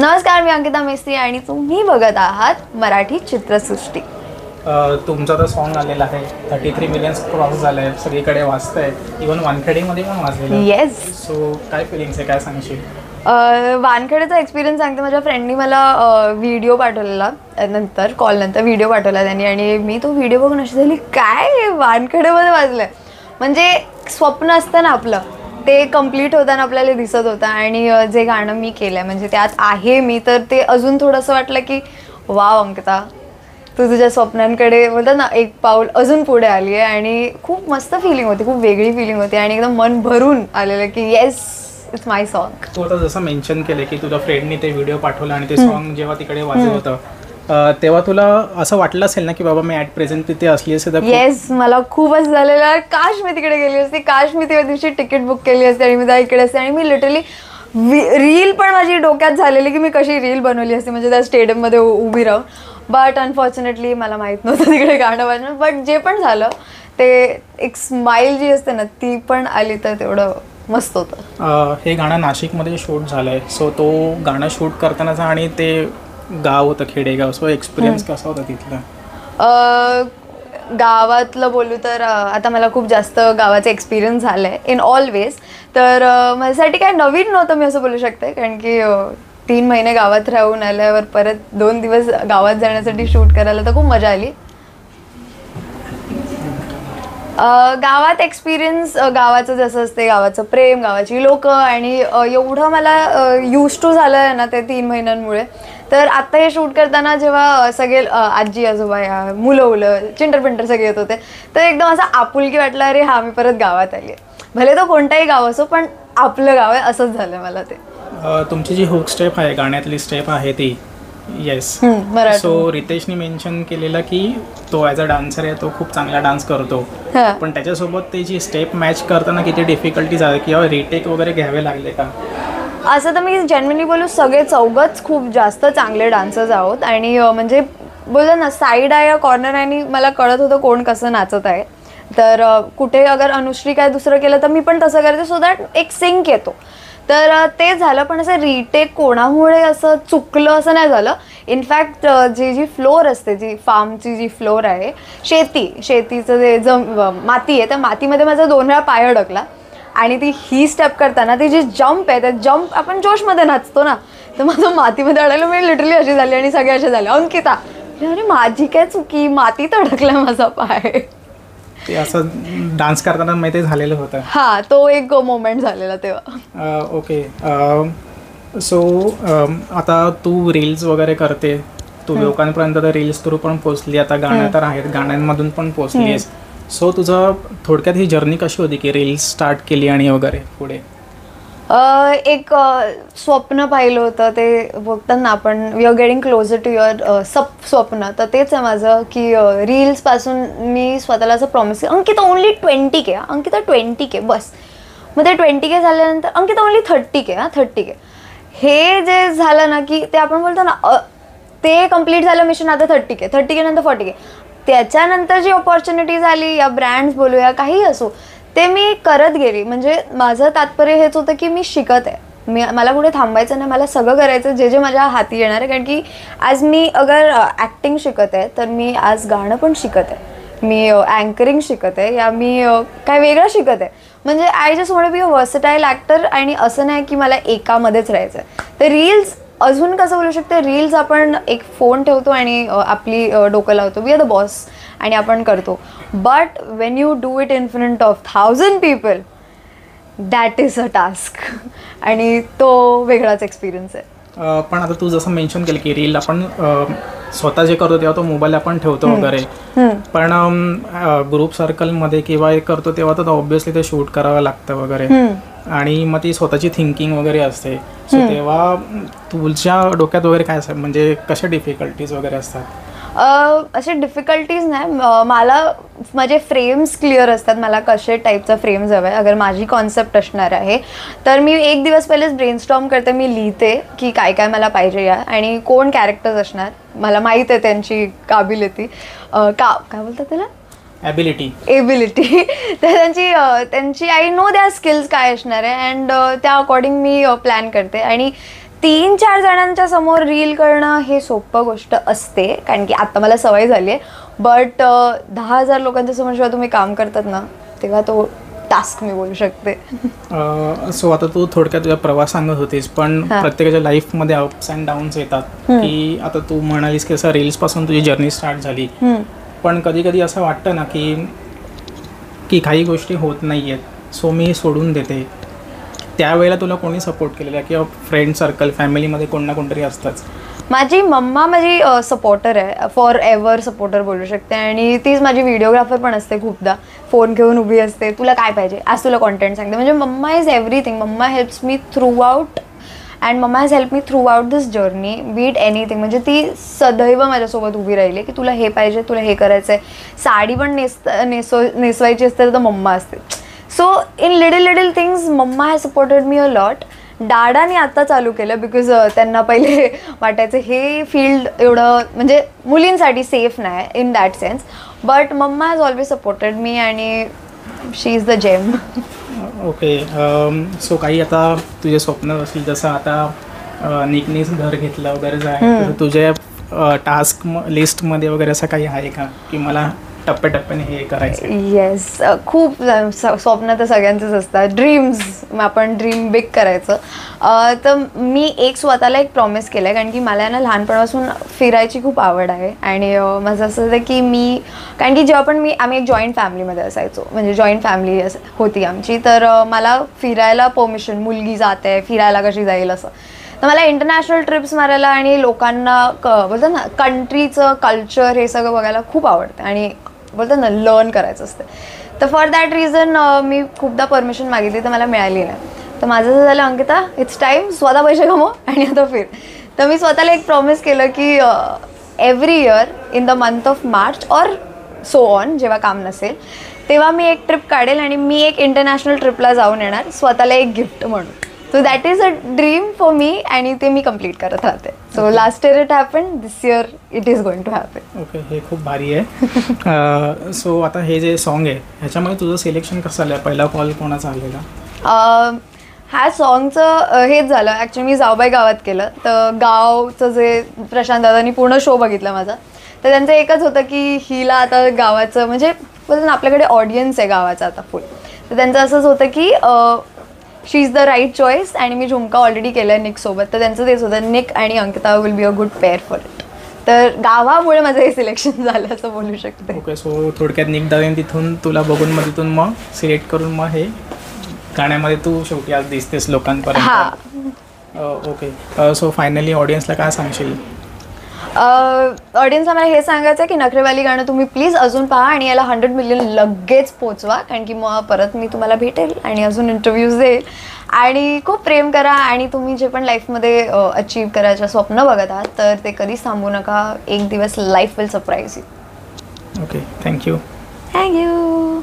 नमस्कार, मी अंकिता मेस्त्री आणि तुम्ही बघत आहात मराठी चित्रसृष्टी. तुमचा तर सॉन्ग आलेला आहे 33 मिलियन्स क्रॉस झालं आहे, सगळीकडे वाजतं आहे, इव्हन वानखेडेमध्ये पण वाजलेलं आहे. येस. सो काय फिलिंग्स आहे, काय सांगशील? वानखेडेचा एक्सपिरियन्स सांगते. माझ्या फ्रेंडनी मला व्हिडिओ पाठवलेला, नंतर कॉलनंतर व्हिडिओ पाठवला त्यांनी, आणि मी तो व्हिडिओ बघून अशी झाली, काय वानखेडेमध्ये वाजलं आहे. म्हणजे स्वप्न असतं ना आपलं, ते कम्प्लीट होताना आपल्याला दिसत होतं. आणि जे गाणं मी केलं आहे म्हणजे त्यात आहे मी, तर ते अजून थोडंसं वाटलं की वाव अंकिता, तू तुझ्या स्वप्नांकडे बोलतात ना एक पाऊल अजून पुढे आली आहे. आणि खूप मस्त फिलिंग होती, खूप वेगळी फिलिंग होती आणि एकदम मन भरून आलेलं की येस, इट्स माय सॉन्ग. तू आता जसं मेन्शन केलं की तुझ्या फ्रेंडनी ते व्हिडिओ पाठवला आणि ते सॉन्ग जेव्हा तिकडे वाजत होतं, तेव्हा तुला असं वाटलं असेल ना की बाबा मी ॲट प्रेझेंट तिथे असली असेल तर? येस, मला खूपच झालेलं, काश मी तिकडे गेली असते, काश मी त्या दिवशी तिकीट बुक केली असते आणि मी त्या इकडे असते. आणि मी लिटरली रील पण माझी डोक्यात झालेली की मी कशी रील बनवली असते म्हणजे त्या स्टेडियममध्ये उभी राहून. बट अनफॉर्च्युनेटली मला माहीत नव्हतं तिकडे गाणं वाजणं. बट जे पण झालं ते एक स्माईल जी असते ना ती पण आली, तर तेवढं मस्त होतं. हे गाणं नाशिकमध्ये शूट झालं आहे, सो तो गाणं शूट करतानाचा आणि ते गाव होतं खेडेगाव, सो एक्सपिरियन्स कसा होता तिथला? गावातलं बोलू तर आता मला खूप जास्त गावाचा एक्सपिरियन्स झाला आहे इन ऑल वेज. तर माझ्यासाठी काय नवीन नव्हतं मी असं बोलू शकते, कारण की 3 महिने गावात राहून आल्यावर परत 2 दिवस गावात जाण्यासाठी शूट करायला तर खूप मजा आली. गावात एक्सपिरियन्स गावाचं जसं असते, गावाचं प्रेम, गावाची लोकं, आणि एवढं मला यूज टू झालं आहे ना ते 3 महिन्यांमुळे. तर आत्ता हे शूट करताना जेव्हा सगळे आजी आजोबा या मुलं चिंटरपिंटर सगळे येत होते, तर एकदम असं आपुलकी वाटलं, अरे हा मी परत गावात आली आहे. भले तो कोणताही गाव असो पण आपलं गाव आहे, असंच झालं मला ते. तुमची जी हुक स्टेप आहे, गाण्यातली स्टेप आहे ती, येस, सो रितेशनी मेन्शन केलेलं की तो ॲज अ डान्सर आहे, तो खूप चांगला डान्स करतो, पण त्याच्यासोबत ते जी स्टेप मॅच करताना किती डिफिकल्टीज आहे किंवा रिटेक वगैरे घ्यावे लागले का? असं तर मी जेन्युइनली बोलू, सगळे चौघच खूप जास्त चांगले डान्सर्स आहोत. आणि म्हणजे बोललं ना साईड आहे या कॉर्नर आहे, आणि मला कळत होतं कोण कसं नाचत आहे. तर कुठे अगर अनुश्री काय दुसरं केलं तर मी पण तसं करते, सो दॅट एक सिंक येतो. तर ते झालं, पण असं रिटेक कोणामुळे असं चुकलं असं नाही झालं. इनफॅक्ट जी फ्लोअर असते, जी फार्मची जी फ्लोअर आहे, शेतीचं जे माती आहे, त्या मातीमध्ये माझा 2 वेळा पाय अडकला. आणि ती ही स्टेप करताना ती जी जंप आहे, त्या जंप आपण जोशमध्ये नाचतो ना, तर माझं मातीमध्ये अडकलं. मी लिटरली अशी झाली आणि सगळे असे झाले, अंकिता अरे माझी काय चुकी, मातीत अडकला माझा पाय. ते असं डान्स करताना माहिती झालेलं होतं. हा, तो एक मोमेंट झालेला तेव्हा. ओके, सो आता तू रील्स वगैरे करते, तू लोकांपर्यंत तर रील्स थ्रू पण पोचली, आता गाणं तर आहेत, गाण्यांमधून पण पोचली आहेस. सो तुझं थोडक्यात ही जर्नी कशी होती की रील्स स्टार्ट केली आणि वगैरे पुढे? एक स्वप्न पाहिलं होतं, ते बघतात ना आपण, we are getting closer to your स्वप्न, तर तेच आहे माझं की रील्सपासून मी स्वतःला असं प्रॉमिस केलं, Ankita only 20K, Ankita 20K बस. मग ते 20K झाल्यानंतर अंकिता ओनली 30K, 30K. हे जे झालं ना की ते आपण बोलतो ना, ते कम्प्लीट झालं मिशन. आता 30K नंतर 40K. त्याच्यानंतर जी ऑपॉर्च्युनिटीज आली, या ब्रँड्स बोलूया काही असो, ते मी करत गेली. म्हणजे माझं तात्पर्य हेच होतं की मी शिकत आहे, मला कुठे थांबायचं नाही, मला सगळं करायचं जे जे माझ्या हाती येणार आहे. कारण की आज मी अगर ॲक्टिंग शिकत आहे, तर मी आज गाणं पण शिकत आहे, मी अँकरिंग शिकत आहे, या मी काय वेगळं शिकत आहे. म्हणजे I just want to be a versatile actor. आणि असं नाही की मला एकामध्येच राहायचं आहे. तर रील्स अजून कसं बोलू शकते, रील्स आपण एक फोन ठेवतो आणि आपली डोकं लावतो, वी आर द बॉस, आणि आपण करतो. But Wien you do it in front of 1000 people, that is a task. आणि तो वेगळाच एक्सपिरियन्स आहे. पण आता तू जसं मेन्शन केलं की रील आपण स्वतः जे करतो तेव्हा तो मोबाईल आपण ठेवतो वगैरे, पण ग्रुप सर्कलमध्ये किंवा हे करतो तेव्हा तर ऑब्व्हियसली ते शूट करावं लागतं वगैरे, आणि मग ती स्वतःची थिंकिंग वगैरे असते. सो तेव्हा तुझ्या डोक्यात वगैरे काय असतं, म्हणजे कशा डिफिकल्टीज वगैरे असतात? असे डिफिकल्टीज नाही, मला माझे फ्रेम्स क्लिअर असतात, मला कसे टाईपचा फ्रेम्स हवं आहे. अगर माझी कॉन्सेप्ट असणार आहे तर मी एक दिवस पहिलेच ब्रेनस्टॉर्म करते, मी लिहिते की काय काय मला पाहिजे या, आणि कोण कॅरेक्टर्स असणार, मला माहीत आहे त्यांची काबिलियती, काय बोलतात त्याला, एबिलिटी. तर त्यांची आय नो द्या स्किल्स काय असणार आहे, अँड त्या अकॉर्डिंग मी प्लॅन करते. आणि 3-4 जणांच्या समोर रील करणं हे सोपं गोष्ट असते, कारण की आता मला सवय झाली आहे. बट 10,000 लोकांच्या समोर जेव्हा तुम्ही काम करतात ना, तेव्हा तो टास्क मी बोलू शकते. सो आता तू थोडक्यात तुझा प्रवास सांगत होतीस, पण प्रत्येकाच्या लाईफमध्ये अप्स अँड डाऊन्स येतात. की आता तू म्हणालीस की असं रील्सपासून तुझी जर्नी स्टार्ट झाली, पण कधी कधी असं वाटतं ना की काही गोष्टी होत नाही आहेत, सो मी सोडून देते. त्यावेळेला तुला कोणी सपोर्ट केलेला किंवा फ्रेंड सर्कल फॅमिलीमध्ये कोण ना कोणतरी असतंच? माझी मम्मा माझी सपोर्टर आहे, फॉर एव्हर सपोर्टर बोलू शकते. आणि तीच माझी व्हिडिओग्राफर पण असते. खूपदा फोन घेऊन उभी असते, तुला काय पाहिजे आज, तुला कॉन्टेंट सांगते. म्हणजे mamma is everything. Mamma helps me throughout and mamma has help me throughout this journey, beat anything. म्हणजे ती सदैव माझ्यासोबत उभी राहिली की तुला हे पाहिजे, तुला हे करायचं आहे. साडी पण नेसवायची असते तर मम्मा असते. So in little things mama has supported me a lot. डाडाने आता चालू केलं बिकॉज त्यांना पहिले वाटायचं हे फील्ड एवढं म्हणजे मुलींसाठी सेफ नाही in that sense. But mama has always supported me आणि she is the gem. Okay. So काही आता तुझे स्वप्न असतील, जसं आता निकनीच घर घेतलं वगैरे आहे, तर तुझ्या टास्क लिस्टमध्ये वगैरे असं काही आहे का की मला टप्प्याटप्प्याने हे करायचं? येस, खूप स्वप्न तर सगळ्यांचंच असतात. ड्रीम्स, आपण ड्रीम बिग करायचं. तर मी स्वतःला एक प्रॉमिस केलं आहे, कारण की मला ना लहानपणापासून फिरायची खूप आवड आहे. आणि माझं असं होतं की कारण की जेव्हा पण आम्ही एक जॉईंट फॅमिलीमध्ये असायचो, म्हणजे जॉईंट फॅमिली होती आमची, तर मला फिरायला परमिशन, मुलगी जाते फिरायला कशी जाईल असं. तर मला इंटरनॅशनल ट्रिप्स मारायला आणि लोकांना बोलतात ना कंट्रीचं कल्चर हे सगळं बघायला खूप आवडतं आणि बोलतात ना लर्न करायचं असतं. तर फॉर दॅट रिझन मी खूपदा परमिशन मागितली तर मला मिळाली नाही. तर माझं असं झालं, अंकिता इट्स टाईम, स्वतः पैसे कमव आणि आता फिर. तर मी स्वतःला एक प्रॉमिस केलं की every year in the month of March or so on, जेव्हा काम नसेल तेव्हा मी एक ट्रिप काढेल आणि मी एक इंटरनॅशनल ट्रिपला जाऊन येणार स्वतःला एक गिफ्ट म्हणून. So that is a dream for me आणि ते मी कम्प्लीट करत राहते. So last year it happen, this year it is going to happen. Okay, हे खूप भारी आहे. सो आता हे जे सॉन्ग आहे ह्याच्यामध्ये तुझं सिलेक्शन कसं झालं? पहिला कॉल कोणाचा आलेला? ह्या सॉन्गचं हेच झालं ॲक्च्युली, मी जाऊबाई गावात केलं. तर गावचं जे प्रशांत दादांनी पूर्ण शो बघितला माझा, तर त्यांचं एकच होतं की हिला आता गावाचं म्हणजे बोलतो ना आपल्याकडे ऑडियन्स आहे गावाचा आता फुल. तर त्यांचं असंच होतं की शी इज द राईट चॉईस. आणि मी झुमका ऑलरेडी केलं आहे निकसोबत, तर त्यांचं तेच होतं, निक आणि Ankita will be a good pair for it. तर गावामुळे माझं हे सिलेक्शन झालं असं बोलू शकते. ओके. सो थोडक्यात निक दादाने तिथून तुला बघून मग तिथून मग सिलेक्ट करून मग हे गाण्यामध्ये तू शेवटी आज दिसतेस लोकांपर्यंत. ओके. सो फायनली ऑडियन्सला काय सांगशील? ऑडियन्सला मला हे सांगायचं आहे की नखरेवाली गाणं तुम्ही प्लीज अजून पहा आणि याला 100 मिलियन लगेच पोचवा, कारण की मग परत मी तुम्हाला भेटेल आणि अजून इंटरव्ह्यूज देईल. आणि खूप प्रेम करा आणि तुम्ही जे पण लाईफमध्ये अचीव करायचं स्वप्न बघत आहात तर ते कधीच थांबू नका. एक दिवस life will surprise you. Okay, thank you. Thank you.